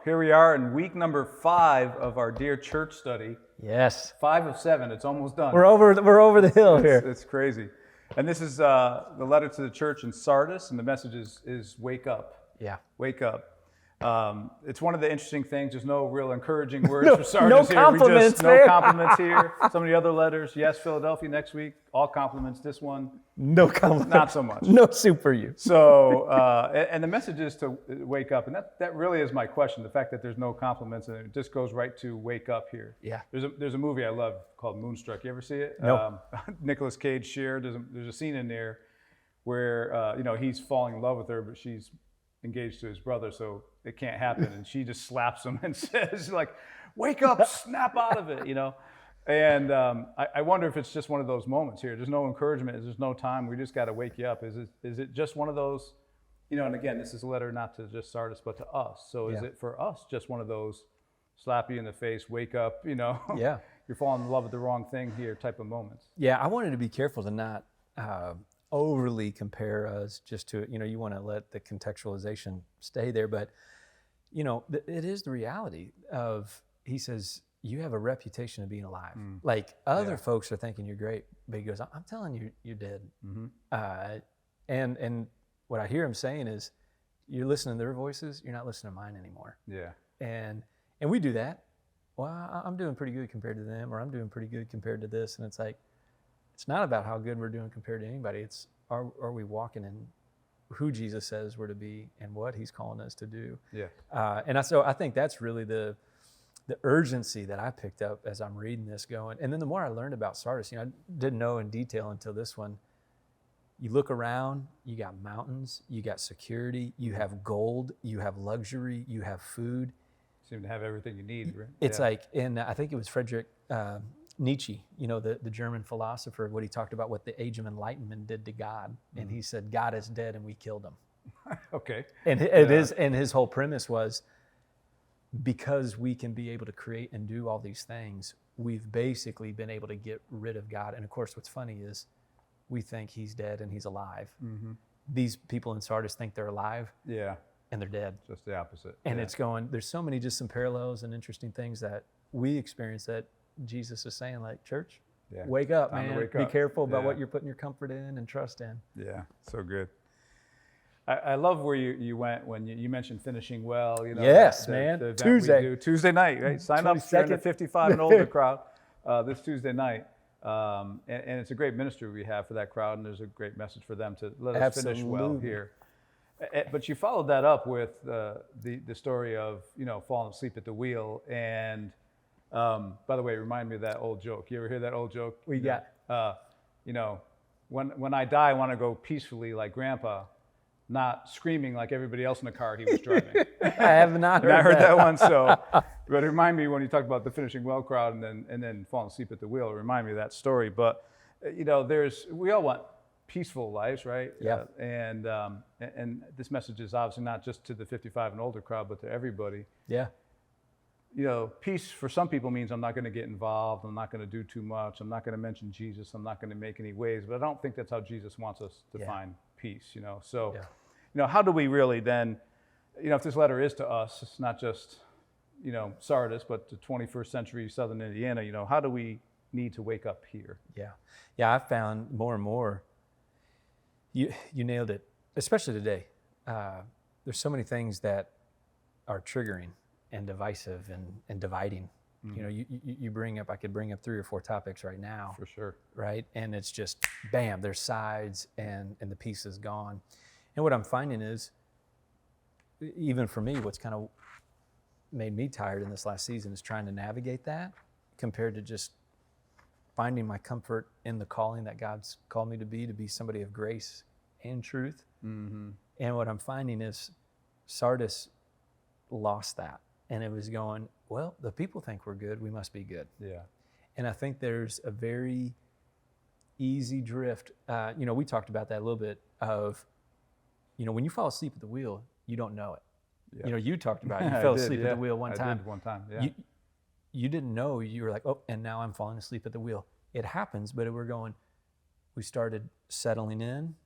here we are in week number 5 of our Dear Church study. Yes. 5 of 7, it's almost done. We're over the hill here. It's crazy. And this is the letter to the church in Sardis, and the message is wake up. Yeah. Wake up. It's one of the interesting things. There's no real encouraging words for Sardis no here. compliments No compliments here. Some of the other letters, yes, Philadelphia next week, all compliments. This one, no compliments. Not so much. No super you. So, and the message is to wake up, and that really is my question. The fact that there's no compliments, and it just goes right to wake up here. Yeah. There's a movie I love called Moonstruck. You ever see it? No. Nicolas Cage shared. There's a scene in there where he's falling in love with her, but she's engaged to his brother, so it can't happen. And she just slaps him and says, like, wake up, snap out of it, And I wonder if it's just one of those moments here. There's no encouragement. There's no time. We just got to wake you up. Is it just one of those, and again, this is a letter not to just Sardis, but to us. So is it for us just one of those slap you in the face, wake up, Yeah. you're falling in love with the wrong thing here type of moments? Yeah, I wanted to be careful to not overly compare us just to, you want to let the contextualization stay there, but, it is the reality of, he says, you have a reputation of being alive. Like other folks are thinking you're great, but he goes, I'm telling you, you're dead. Mm-hmm. And what I hear him saying is, you're listening to their voices, you're not listening to mine anymore. Yeah. And we do that. Well, I'm doing pretty good compared to them, or I'm doing pretty good compared to this. And it's like, it's not about how good we're doing compared to anybody. It's are we walking in who Jesus says we're to be and what he's calling us to do. Yeah. So I think that's really the urgency that I picked up as I'm reading this going. And then the more I learned about Sardis, I didn't know in detail until this one. You look around, you got mountains, you got security, you have gold, you have luxury, you have food. Seem to have everything you need, right? It's like, and I think it was Friedrich Nietzsche, the German philosopher, what he talked about what the Age of Enlightenment did to God. And he said, God is dead and we killed him. Okay. And and his whole premise was, because we can be able to create and do all these things, we've basically been able to get rid of God. And of course, what's funny is we think he's dead and he's alive. Mm-hmm. These people in Sardis think they're alive. Yeah. And they're dead. Just the opposite. And it's going, there's so many just some parallels and interesting things that we experience that Jesus is saying, like, church, wake up, man. Be careful about what you're putting your comfort in and trust in. Yeah, so good. I love where you went when you mentioned finishing well. Yes, the man. Tuesday night, right? Sign up for the 55 and older crowd this Tuesday night. And it's a great ministry we have for that crowd, and there's a great message for them to let us finish well here. But you followed that up with the story of falling asleep at the wheel. And by the way, remind me of that old joke. You ever hear that old joke? We got when I die, I want to go peacefully like Grandpa, not screaming like everybody else in the car he was driving. I have not heard that one. So, but remind me when you talk about the finishing well crowd and then falling asleep at the wheel. Remind me of that story. But we all want peaceful lives, right? Yeah. And this message is obviously not just to the 55 and older crowd, but to everybody. Yeah. Peace for some people means I'm not going to get involved. I'm not going to do too much. I'm not going to mention Jesus. I'm not going to make any waves. But I don't think that's how Jesus wants us to find peace. So, how do we really then, if this letter is to us, it's not just, Sardis, but to 21st century Southern Indiana. How do we need to wake up here? Yeah. I found more and more. You nailed it, especially today. There's so many things that are triggering and divisive and dividing. Mm-hmm. You bring up, I could bring up 3 or 4 topics right now. For sure. Right? And it's just, bam, there's sides and the piece is gone. And what I'm finding is, even for me, what's kind of made me tired in this last season is trying to navigate that compared to just finding my comfort in the calling that God's called me to be somebody of grace and truth. Mm-hmm. And what I'm finding is Sardis lost that. And it was going, well, the people think we're good, we must be good. Yeah. And I think there's a very easy drift. We talked about that a little bit of, when you fall asleep at the wheel, you don't know it. Yeah. You talked about it. You fell asleep at the wheel one time. I did one time, yeah. You didn't know. You were like, oh, and now I'm falling asleep at the wheel. It happens, but we started settling in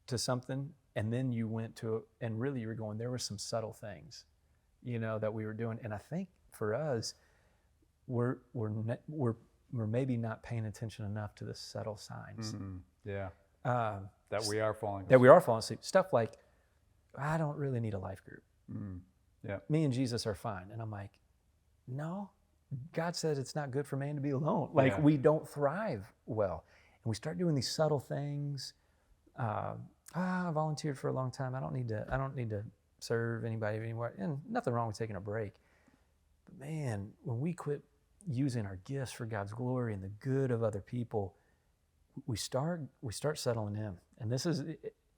to something, and then you went to, and really you were going, there were some subtle things that we were doing. And I think for us, we're maybe not paying attention enough to the subtle signs. Mm-hmm. Yeah. That we are falling asleep. That we are falling asleep. Stuff like, I don't really need a life group. Mm. Yeah. Me and Jesus are fine. And I'm like, no, God said it's not good for man to be alone. Like, we don't thrive well. And we start doing these subtle things. I volunteered for a long time. I don't need to serve anybody anymore. And nothing wrong with taking a break. But man, when we quit using our gifts for God's glory and the good of other people, we start settling in.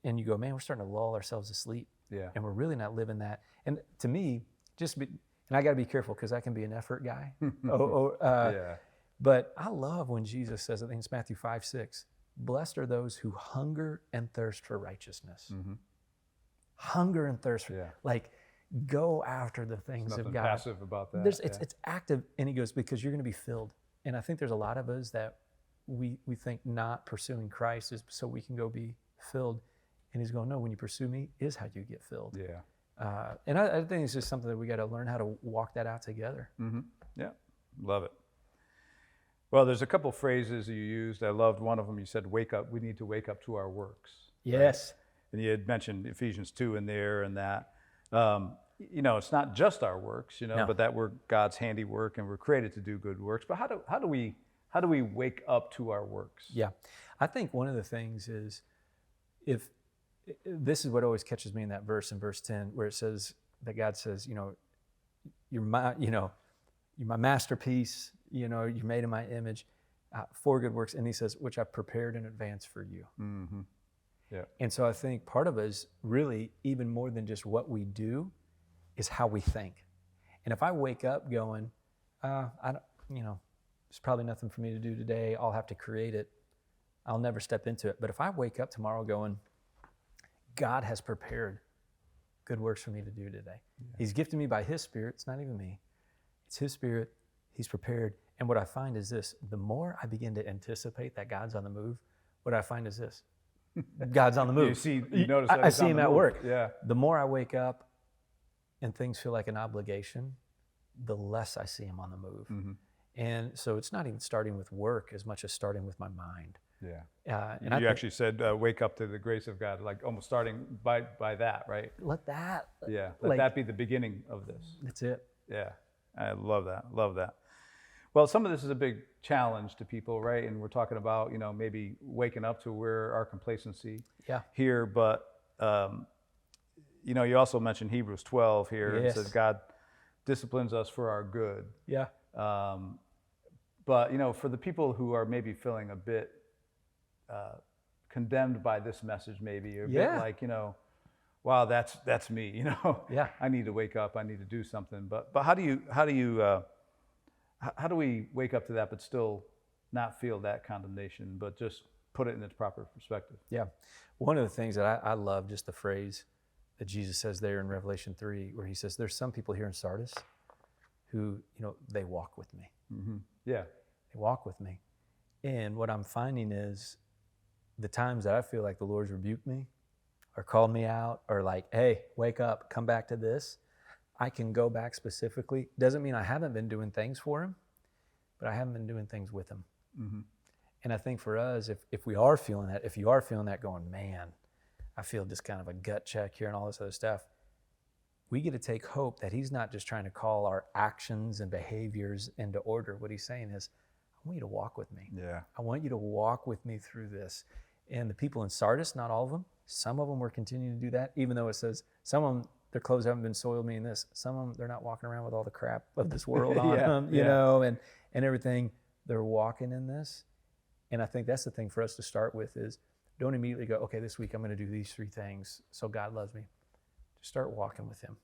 And you go, man, we're starting to lull ourselves to sleep. Yeah. And we're really not living that. And to me, and I got to be careful because I can be an effort guy. Yeah. But I love when Jesus says, I think it's Matthew 5:6, blessed are those who hunger and thirst for righteousness. Mm-hmm. Hunger and thirst for, like, go after the things There's of nothing God. passive about that. It's active. And he goes, because you're going to be filled. And I think there's a lot of us that we think not pursuing Christ is so we can go be filled. And he's going, no, when you pursue me is how you get filled. Yeah. And I think it's just something that we got to learn how to walk that out together. Mm-hmm. Yeah. Love it. Well, there's a couple phrases you used. I loved one of them. You said, wake up. We need to wake up to our works. Yes. Right? And you had mentioned Ephesians 2 in there and that. It's not just our works, No. but that we're God's handiwork and we're created to do good works. But how do we wake up to our works? Yeah. I think one of the things is, if this is what always catches me in that verse, in verse 10, where it says that God says, you're my masterpiece, you're made in my image, for good works. And he says, which I've prepared in advance for you. Mm-hmm. Yeah. And so I think part of us really, even more than just what we do, is how we think. And if I wake up going, there's probably nothing for me to do today, I'll have to create it, I'll never step into it. But if I wake up tomorrow going, God has prepared good works for me to do today. Yeah. He's gifted me by his Spirit. It's not even me. It's his Spirit. He's prepared. And what I find is this, the more I begin to anticipate that God's on the move, what I find is this, God's on the move. You notice that I see him at work. Yeah. The more I wake up and things feel like an obligation, the less I see him on the move. Mm-hmm. And so it's not even starting with work as much as starting with my mind. Yeah. And you actually said, wake up to the grace of God, like almost starting by that, right? Let that. Yeah. Let that be the beginning of this. That's it. Yeah. I love that. Love that. Well, some of this is a big challenge to people, right? And we're talking about, maybe waking up to where our complacency here. But, you also mentioned Hebrews 12 here. Yes. It says God disciplines us for our good. Yeah. But, for the people who are maybe feeling a bit condemned by this message, maybe, or a bit like, wow, that's me, Yeah. I need to wake up, I need to do something. But how do we wake up to that, but still not feel that condemnation, but just put it in its proper perspective? Yeah. One of the things that I love, just the phrase that Jesus says there in Revelation 3, where he says, there's some people here in Sardis who, they walk with me. Mm-hmm. Yeah. They walk with me. And what I'm finding is the times that I feel like the Lord's rebuked me or called me out or like, hey, wake up, come back to this, I can go back specifically. Doesn't mean I haven't been doing things for him, but I haven't been doing things with him. Mm-hmm. And I think for us, if we are feeling that, if you are feeling that going, man, I feel just kind of a gut check here and all this other stuff, we get to take hope that he's not just trying to call our actions and behaviors into order. What he's saying is, I want you to walk with me. Yeah. I want you to walk with me through this. And the people in Sardis, not all of them, some of them were continuing to do that, even though it says some of them, their clothes haven't been soiled, meaning this. Some of them, they're not walking around with all the crap of this world on them, you know, and everything. They're walking in this. And I think that's the thing for us to start with is don't immediately go, okay, this week I'm going to do these 3 things so God loves me. Just start walking with him,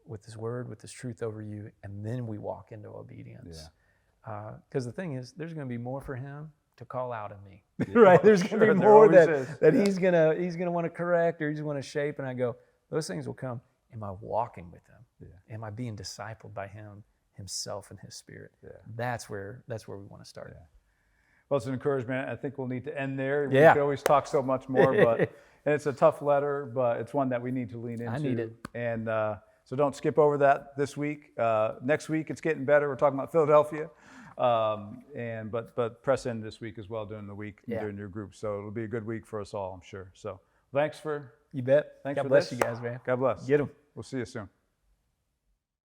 with his word, with his truth over you, and then we walk into obedience. Because the thing is, there's going to be more for him to call out in me, right? There's going to be more that he's going to want to correct or he's going to shape. And I go, those things will come. Am I walking with him? Yeah. Am I being discipled by him, himself, and his Spirit? Yeah. That's where we want to start. Yeah. Well, it's an encouragement. I think we'll need to end there. We could always talk so much more, but and it's a tough letter, but it's one that we need to lean into. I need it. And So don't skip over that this week. Next week, it's getting better. We're talking about Philadelphia. But press in this week as well during the week, during your group. So it'll be a good week for us all, I'm sure. So thanks for You bet. Thanks God for bless this. you guys, man. God bless. Get them. We'll see you soon.